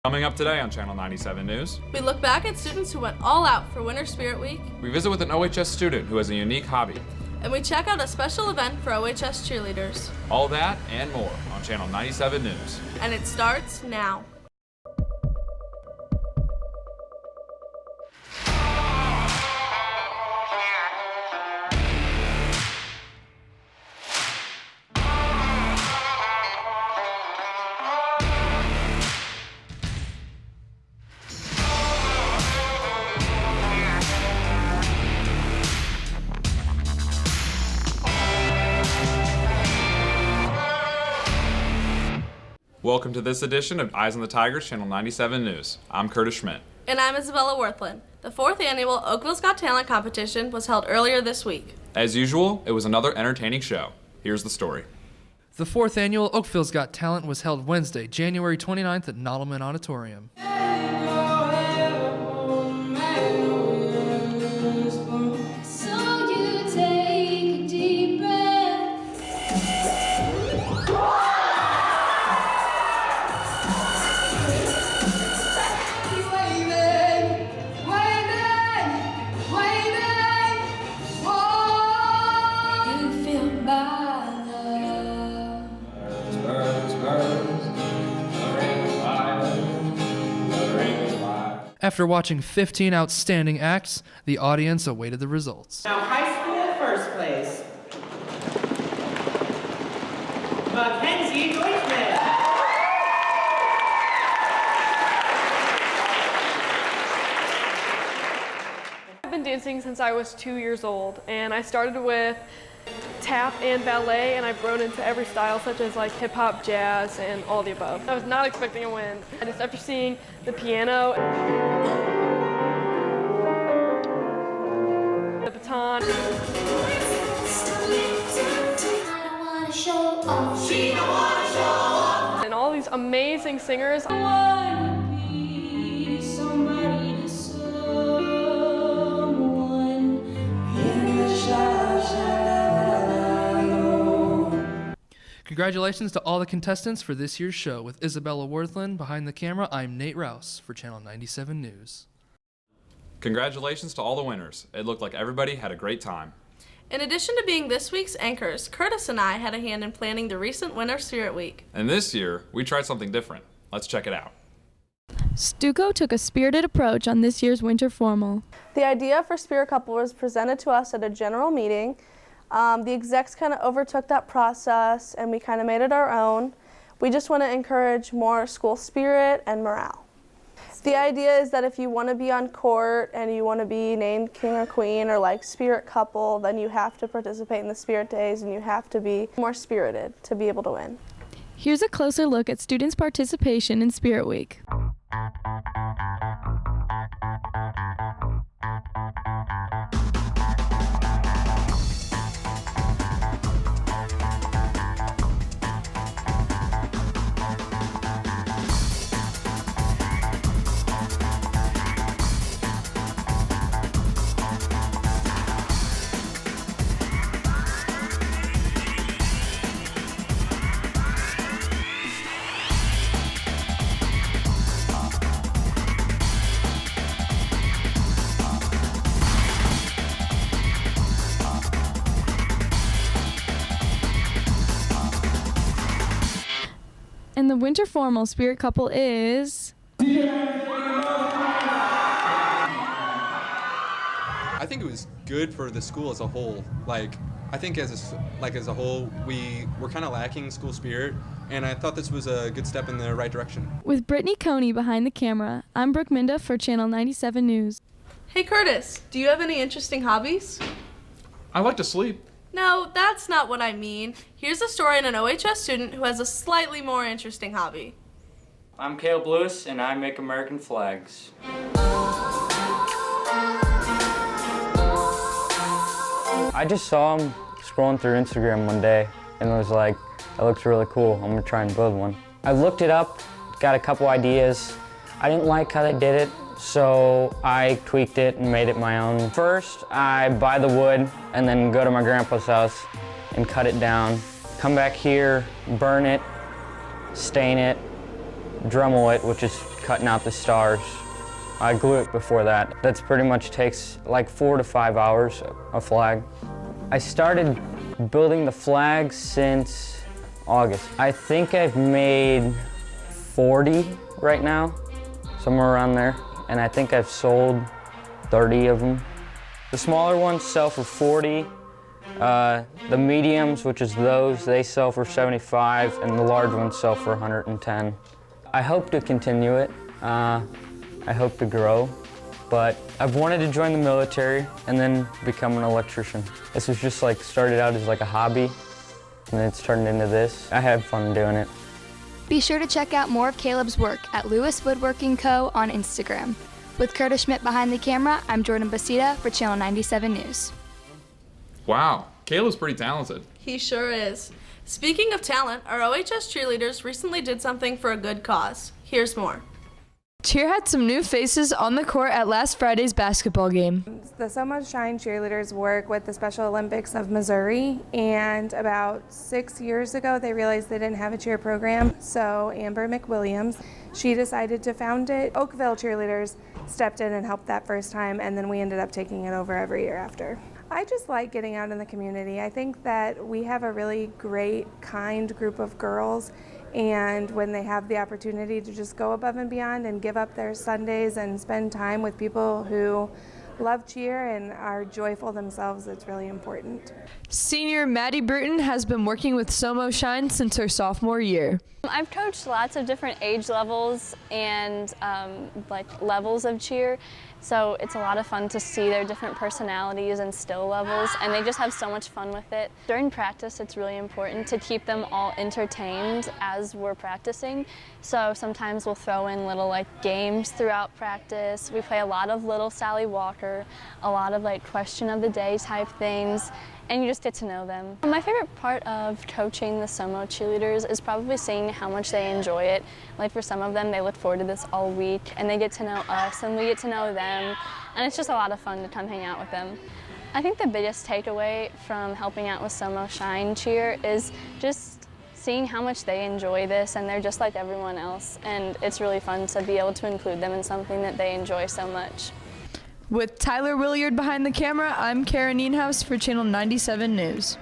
Coming up today on Channel 97 News, we look back at students who went all out for Winter Spirit Week. we visit with an OHS student who has a unique hobby. And we check out a special event for OHS cheerleaders. All that and more on Channel 97 News. And it starts now. Welcome to this edition of Eyes on the Tigers, Channel 97 News. I'm Curtis Schmidt. And I'm Isabella Worthland. The 4th annual Oakville's Got Talent competition was held earlier this week. As usual, it was another entertaining show. Here's the story. The 4th annual Oakville's Got Talent was held Wednesday, January 29th at Nottleman Auditorium. After watching 15 outstanding acts, the audience awaited the results. Now, high school first place, Mackenzie Deutschman. I've been dancing since I was 2 years old, and I started with tap and ballet, and I've grown into every style, such as like hip hop, jazz, and all the above. I was not expecting a win. And just after seeing the piano, the baton, and all these amazing singers, Congratulations to all the contestants for this year's show. With Isabella Worthland behind the camera, I'm Nate Rouse for Channel 97 News. Congratulations to all the winners. It looked like everybody had a great time. In addition to being this week's anchors, Curtis and I had a hand in planning the recent Winter Spirit Week. And this year, we tried something different. Let's check it out. Stuco took a spirited approach on this year's winter formal. The idea for Spirit Couple was presented to us at a general meeting. The execs kind of overtook that process and we kind of made it our own. We just want to encourage more school spirit and morale. The idea is that if you want to be on court and you want to be named king or queen or like spirit couple, then you have to participate in the spirit days and you have to be more spirited to be able to win. Here's a closer look at students' participation in Spirit Week. And the winter formal Spirit Couple is... I think it was good for the school as a whole. Like, I think as a whole, we were kind of lacking school spirit, and I thought this was a good step in the right direction. With Brittany Coney behind the camera, I'm Brooke Minda for Channel 97 News. Hey Curtis, do you have any interesting hobbies? I like to sleep. No, that's not what I mean. Here's a story on an OHS student who has a slightly more interesting hobby. I'm Caleb Lewis, and I make American flags. I just saw him scrolling through Instagram one day, and was like, that looks really cool. I'm gonna try and build one. I looked it up, got a couple ideas. I didn't like how they did it, so I tweaked it and made it my own. First, I buy the wood and then go to my grandpa's house and cut it down. Come back here, burn it, stain it, Dremel it, which is cutting out the stars. I glue it before that. That's pretty much takes like 4 to 5 hours, a flag. I started building the flag since August. I think I've made 40 right now, somewhere around there. And I think I've sold 30 of them. The smaller ones sell for 40. The mediums, which is those, they sell for 75, and the large ones sell for 110. I hope to continue it. I hope to grow, but I've wanted to join the military and then become an electrician. This was just like started out as like a hobby, and then it's turned into this. I had fun doing it. Be sure to check out more of Caleb's work at Lewis Woodworking Co. on Instagram. With Curtis Schmidt behind the camera, I'm Jordan Basita for Channel 97 News. Wow, Caleb's pretty talented. He sure is. Speaking of talent, our OHS cheerleaders recently did something for a good cause. Here's more. Cheer had some new faces on the court at last Friday's basketball game. The SOMO Shine cheerleaders work with the Special Olympics of Missouri, and about 6 years ago they realized they didn't have a cheer program, so Amber McWilliams, she decided to found it. Oakville cheerleaders stepped in and helped that first time, and then we ended up taking it over every year after. I just like getting out in the community. I think that we have a really great, kind group of girls, and when they have the opportunity to just go above and beyond and give up their Sundays and spend time with people who love cheer and are joyful themselves, it's really important. Senior Maddie Bruton has been working with SOMO Shine since her sophomore year. I've coached lots of different age levels and like levels of cheer, so it's a lot of fun to see their different personalities and skill levels, and they just have so much fun with it. During practice, it's really important to keep them all entertained as we're practicing, so sometimes we'll throw in little like games throughout practice. We play a lot of Little Sally Walker, a lot of like question of the day type things, and you just get to know them. My favorite part of coaching the SOMO cheerleaders is probably seeing how much they enjoy it. Like for some of them, they look forward to this all week, and they get to know us, and we get to know them, and it's just a lot of fun to come hang out with them. I think the biggest takeaway from helping out with SOMO Shine cheer is just seeing how much they enjoy this, and they're just like everyone else, and it's really fun to be able to include them in something that they enjoy so much. With Tyler Williard behind the camera, I'm Karen Nienhaus for Channel 97 News.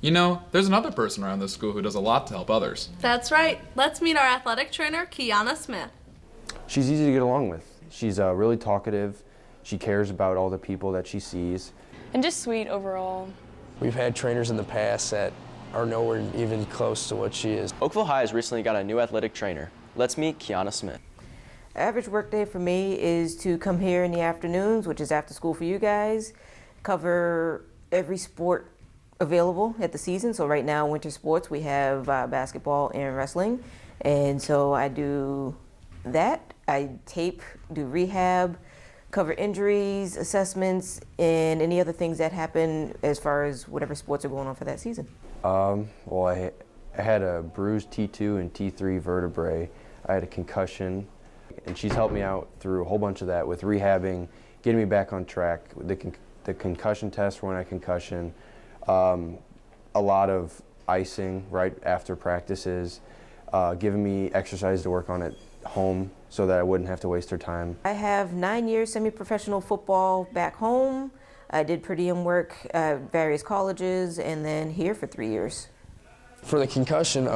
You know, there's another person around this school who does a lot to help others. That's right. Let's meet our athletic trainer, Kiana Smith. She's easy to get along with. She's really talkative. She cares about all the people that she sees. And just sweet overall. We've had trainers in the past that are nowhere even close to what she is. Oakville High has recently got a new athletic trainer. Let's meet Kiana Smith. Average work day for me is to come here in the afternoons, which is after school for you guys, cover every sport available at the season. So right now, winter sports, we have basketball and wrestling. And so I do that. I tape, do rehab, cover injuries, assessments, and any other things that happen as far as whatever sports are going on for that season. Well, I had a bruised T2 and T3 vertebrae. I had a concussion. And she's helped me out through a whole bunch of that with rehabbing, getting me back on track, the concussion test when I concussion, a lot of icing right after practices, giving me exercise to work on at home so that I wouldn't have to waste her time. I have 9 years semi-professional football back home. I did per diem work at various colleges, and then here for 3 years. For the concussion,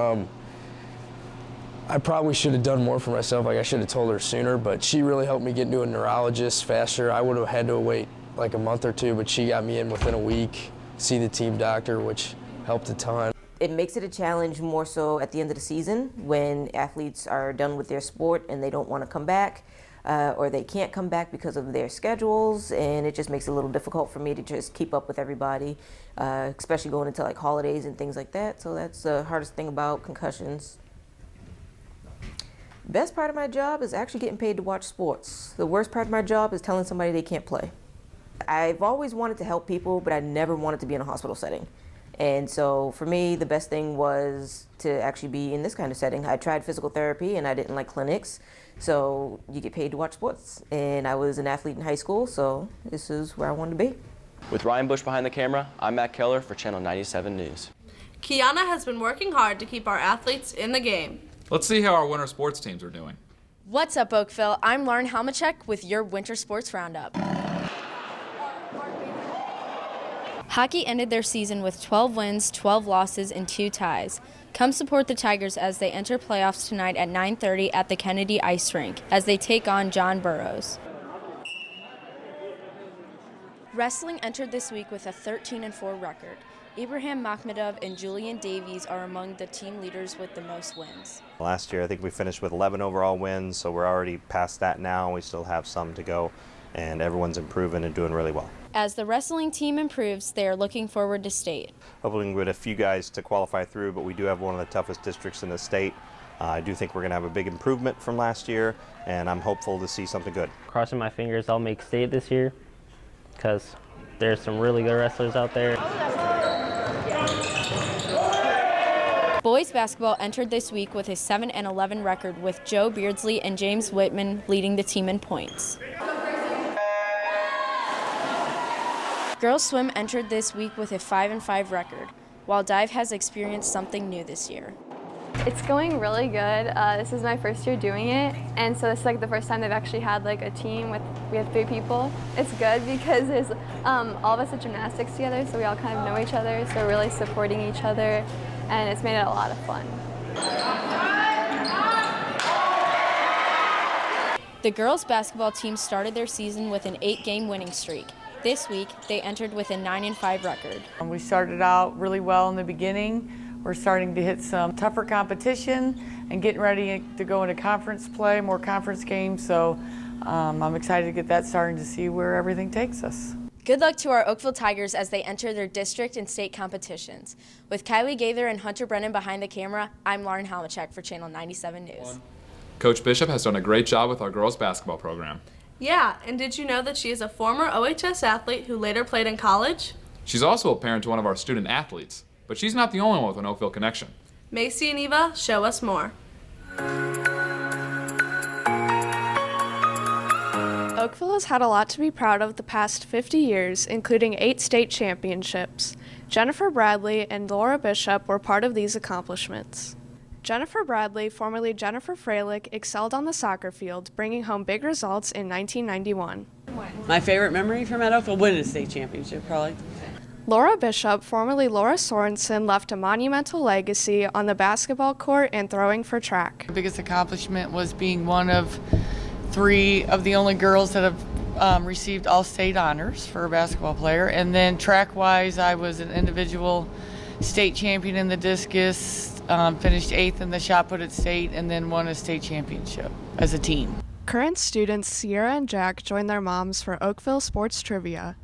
I probably should have done more for myself. Like I should have told her sooner, but she really helped me get into a neurologist faster. I would have had to wait like a month or two, but she got me in within a week, see the team doctor, which helped a ton. It makes it a challenge more so at the end of the season when athletes are done with their sport and they don't want to come back, or they can't come back because of their schedules, and it just makes it a little difficult for me to just keep up with everybody, especially going into like holidays and things like that. So that's the hardest thing about concussions. Best part of my job is actually getting paid to watch sports. The worst part of my job is telling somebody they can't play. I've always wanted to help people, but I never wanted to be in a hospital setting. And so for me, the best thing was to actually be in this kind of setting. I tried physical therapy and I didn't like clinics, so you get paid to watch sports. And I was an athlete in high school, so this is where I wanted to be. With Ryan Bush behind the camera, I'm Matt Keller for Channel 97 News. Kiana has been working hard to keep our athletes in the game. Let's see how our winter sports teams are doing. What's up, Oakville? I'm Lauren Halmachek with your Winter Sports Roundup. Hockey ended their season with 12 wins, 12 losses, and 2 ties. Come support the Tigers as they enter playoffs tonight at 9:30 at the Kennedy Ice Rink as they take on John Burroughs. Wrestling entered this week with a 13-4 record. Ibrahim Makhmadov and Julian Davies are among the team leaders with the most wins. Last year, I think we finished with 11 overall wins, so we're already past that now. We still have some to go, and everyone's improving and doing really well. As the wrestling team improves, they are looking forward to state. Hoping with a few guys to qualify through, but we do have one of the toughest districts in the state. I do think we're going to have a big improvement from last year, and I'm hopeful to see something good. Crossing my fingers I'll make state this year, because there's some really good wrestlers out there. Boys basketball entered this week with a 7-11 record with Joe Beardsley and James Whitman leading the team in points. Girls swim entered this week with a 5-5 record, while dive has experienced something new this year. It's going really good. This is my first year doing it, and so this is like the first time they've actually had like a team we have 3 people. It's good because there's all of us at gymnastics together, so we all kind of know each other, so we're really supporting each other, and it's made it a lot of fun. The girls basketball team started their season with an 8-game winning streak. This week, they entered with a 9-5 record. We started out really well in the beginning. We're starting to hit some tougher competition and getting ready to go into conference play, more conference games. So I'm excited to get that starting to see where everything takes us. Good luck to our Oakville Tigers as they enter their district and state competitions. With Kylie Gaither and Hunter Brennan behind the camera, I'm Lauren Halmachek for Channel 97 News. Coach Bishop has done a great job with our girls basketball program. Yeah, and did you know that she is a former OHS athlete who later played in college? She's also a parent to one of our student athletes, but she's not the only one with an Oakville connection. Macy and Eva, show us more. Oakville has had a lot to be proud of the past 50 years, including 8 state championships. Jennifer Bradley and Laura Bishop were part of these accomplishments. Jennifer Bradley, formerly Jennifer Freilich, excelled on the soccer field, bringing home big results in 1991. My favorite memory from Oakville, winning a state championship, probably. Laura Bishop, formerly Laura Sorensen, left a monumental legacy on the basketball court and throwing for track. The biggest accomplishment was being one of 3 of the only girls that have received all state honors for a basketball player. And then track-wise, I was an individual state champion in the discus, finished 8th in the shot put at state, and then won a state championship as a team. Current students Sierra and Jack joined their moms for Oakville Sports Trivia.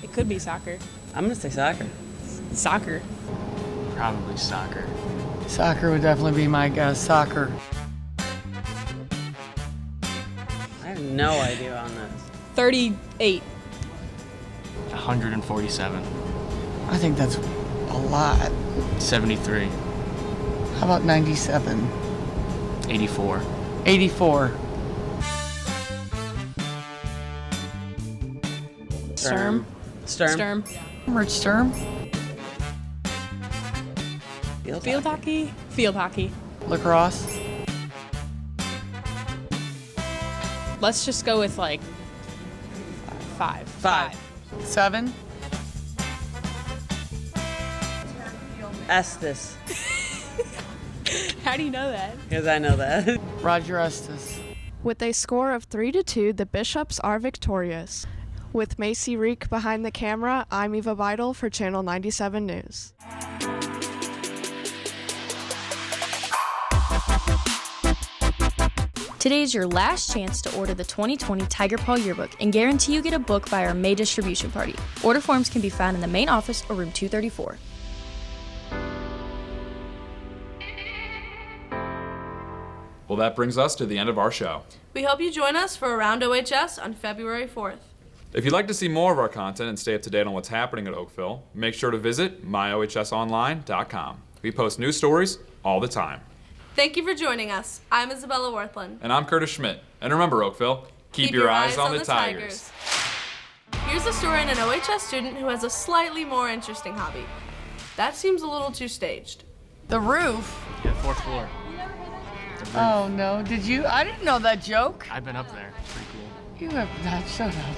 It could be soccer. I'm going to say soccer. Soccer. Probably soccer. Soccer would definitely be my guess. Soccer. I have no idea on this. 38. 147. I think that's a lot. 73. How about 97? 84. 84. Sturm. Sturm. Rich Sturm. Field hockey. Field hockey. Lacrosse. Let's just go with like 5. 7. Estes. How do you know that? Because I know that. Roger Estes. With a score of 3-2, the Bishops are victorious. With Macy Reek behind the camera, I'm Eva Beidel for Channel 97 News. Today is your last chance to order the 2020 Tiger Paw Yearbook and guarantee you get a book by our May distribution party. Order forms can be found in the main office or room 234. Well, that brings us to the end of our show. We hope you join us for Around OHS on February 4th. If you'd like to see more of our content and stay up to date on what's happening at Oakville, make sure to visit myohsonline.com. We post news stories all the time. Thank you for joining us. I'm Isabella Worthland. And I'm Curtis Schmidt. And remember, Oakville, keep your eyes on the Tigers. Here's a story on an OHS student who has a slightly more interesting hobby. That seems a little too staged. The roof? Yeah, 4th floor. Oh no, did you? I didn't know that joke. I've been up there. It's pretty cool. You have not, shut up.